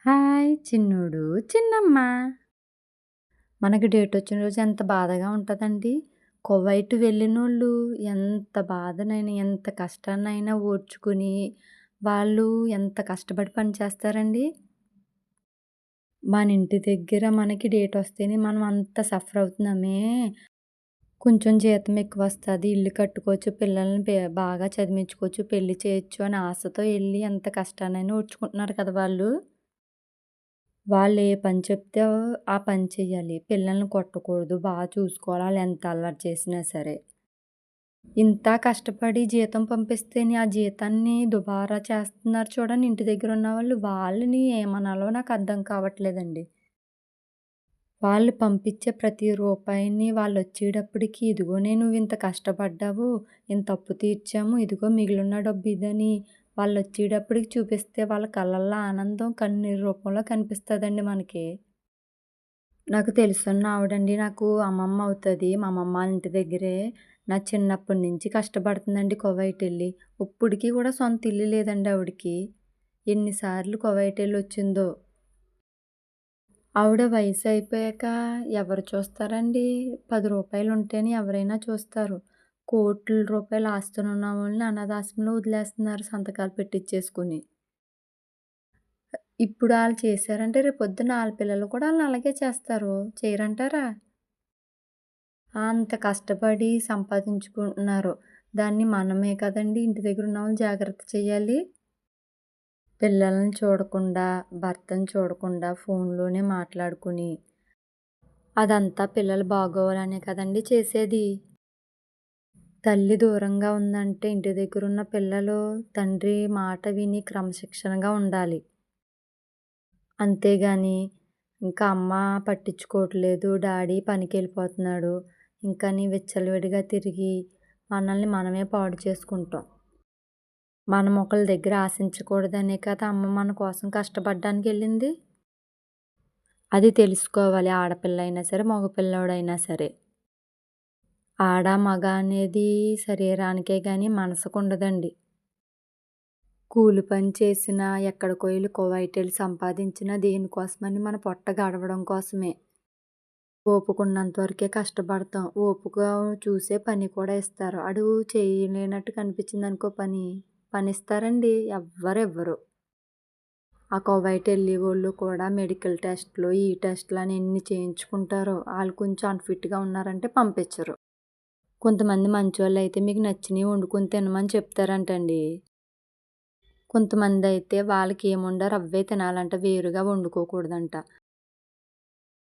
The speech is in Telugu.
హాయ్ చిన్నోడు, చిన్నమ్మ. మనకి డేటొచ్చిన రోజు ఎంత బాధగా ఉంటదండి. కువైట్ వెళ్ళినోళ్ళు ఎంత బాధనైనా, ఎంత కష్టాన్నైనా ఓర్చుకుని, వాళ్ళు ఎంత కష్టపడి పని చేస్తారండి. మన ఇంటి దగ్గర మనకి డేటొస్తేనే మనం అంత సఫర్ అవుతున్నామే. కొంచెం జీతం ఎక్కువొస్తది, ఇల్లు కట్టుకోవచ్చు, పిల్లల్ని బాగా చదివించుకోవచ్చు, పెళ్లి చేయొచ్చు అని ఆశతో ఎళ్లి ఎంత కష్టాన్నైనా ఓర్చుకుంటున్నారు కదా వాళ్ళు. వాళ్ళు ఏ పని చెప్తే ఆ పని చెయ్యాలి. పిల్లల్ని కొట్టకూడదు, చూసుకోవాలి ఆళ్ళెంత అల్లరి చేసినా సరే. ఇంత కష్టపడి జీతం పంపిస్తేనే ఆ జీతాన్ని దుబారా చేస్తున్నారు చూడండి ఇంటి దగ్గరున్నవాళ్ళు. వాళ్ళని ఏమనాలో నాకు అర్థం కావట్లేదండి. వాళ్ళు పంపించే ప్రతి రూపాయిని వాళ్ళొచ్చేటప్పటికి ఇదిగోనే నువ్వింత కష్టపడ్డావు, ఇంత అప్పు తీర్చాము, ఇదిగో మిగిలున్న డబ్బు ఇదని వాళ్ళొచ్చేటప్పటికి చూపిస్తే వాళ్ళ కళ్ళల్లో ఆనందం కన్నీరు రూపంలో కనిపిస్తదండి మనకి. నాకు తెలుసున్న ఆవిడండి. నాకు అమ్మమ్మ అవుతది. మా అమ్మమ్మ వాళ్ళ ఇంటి దగ్గరే నా చిన్నప్పటి నుంచి కష్టపడుతుందండి కువైట్ ఎళ్లి. ఇప్పటికి కూడా సొంత ఇల్లు లేదండి ఆవిడకి. ఎన్ని సార్లు కువైట్ ఎళ్లొచ్చిందో. ఆవిడ వయసు అయిపోయాక ఎవరు చూస్తారండి? రూ. 10 ఉంటేనే ఎవరైనా చూస్తారు. కోట్ల రూపాయల ఆస్తులున్న వాళ్ళని అనాథాశ్రమంలో వదిలేస్తున్నారు సంతకాలు పెట్టిచ్చేసుకొని. ఇప్పుడు ఆళ్ళు చేశారంటే రేపొద్దున ఆళ్ళ పిల్లలు కూడా ఆళ్ళని అలాగే చేస్తారు. చేయరంటారా? అంత కష్టపడి సంపాదించుకుంటున్నారు. దాన్ని మనమే కదండీ ఇంటి దగ్గరున్నవాళ్ళు జాగ్రత్త చేయాలి. పిల్లల్ని చూడకుండా, భర్తని చూడకుండా ఫోన్‌లోనే మాట్లాడుకుని, అదంతా పిల్లలు బాగోవాలనే కదండీ చేసేది. తల్లి దూరంగా ఉందంటే ఇంటి దగ్గరున్న పిల్లలు తండ్రి మాట విని క్రమశిక్షణగా ఉండాలి. అంతేగాని ఇంకా అమ్మ పట్టించుకోవట్లేదు, డాడీ పనికెళ్ళిపోతున్నాడు, ఇంకని విచ్చలవిడిగా తిరిగి మనల్ని మనమే పాడు చేసుకుంటాం. మనం ఒకళ్ళ దగ్గర ఆశించకూడదనే కదా అమ్మ మన కోసం కష్టపడ్డానికెళ్ళింది. అది తెలుసుకోవాలి ఆడపిల్లయినా సరే, మగపిల్లోడైనా సరే. ఆడ, మగ అనేది శరీరానికే గాని మనసుకుండదండి. కూలి పని చేసినా, ఎక్కడికో ఎళ్లి కువైట్ ఎళ్లి సంపాదించినా దేనికోసమని మన పొట్ట గడవడం కోసమే. ఓపికున్నంత వరకే కష్టపడతాం. ఓపిక చూసే పని కూడా ఇస్తారు. ఆడు చేయలేనట్టు కనిపించిందనుకో పని, పనిస్తారండి? ఎవ్వరివ్వరు. ఆ కువైట్ ఎళ్ళేవోళ్ళు కూడా మెడికల్ టెస్ట్‌లు, ఈ టెస్ట్‌లని ఎన్ని చేయించుకుంటారో. ఆళ్ళు కొంచెం అన్‌ఫిట్‌గా ఉన్నారంటే పంపించరు. కొంతమంది మంచోళ్ళైతే మీకు నచ్చినయి వండుకొని తినమని చెప్తారంటండి. కొంతమందైతే వాళ్ళకేం వండారో అవే తినాలంట, వేరుగా వండుకోకూడదంట.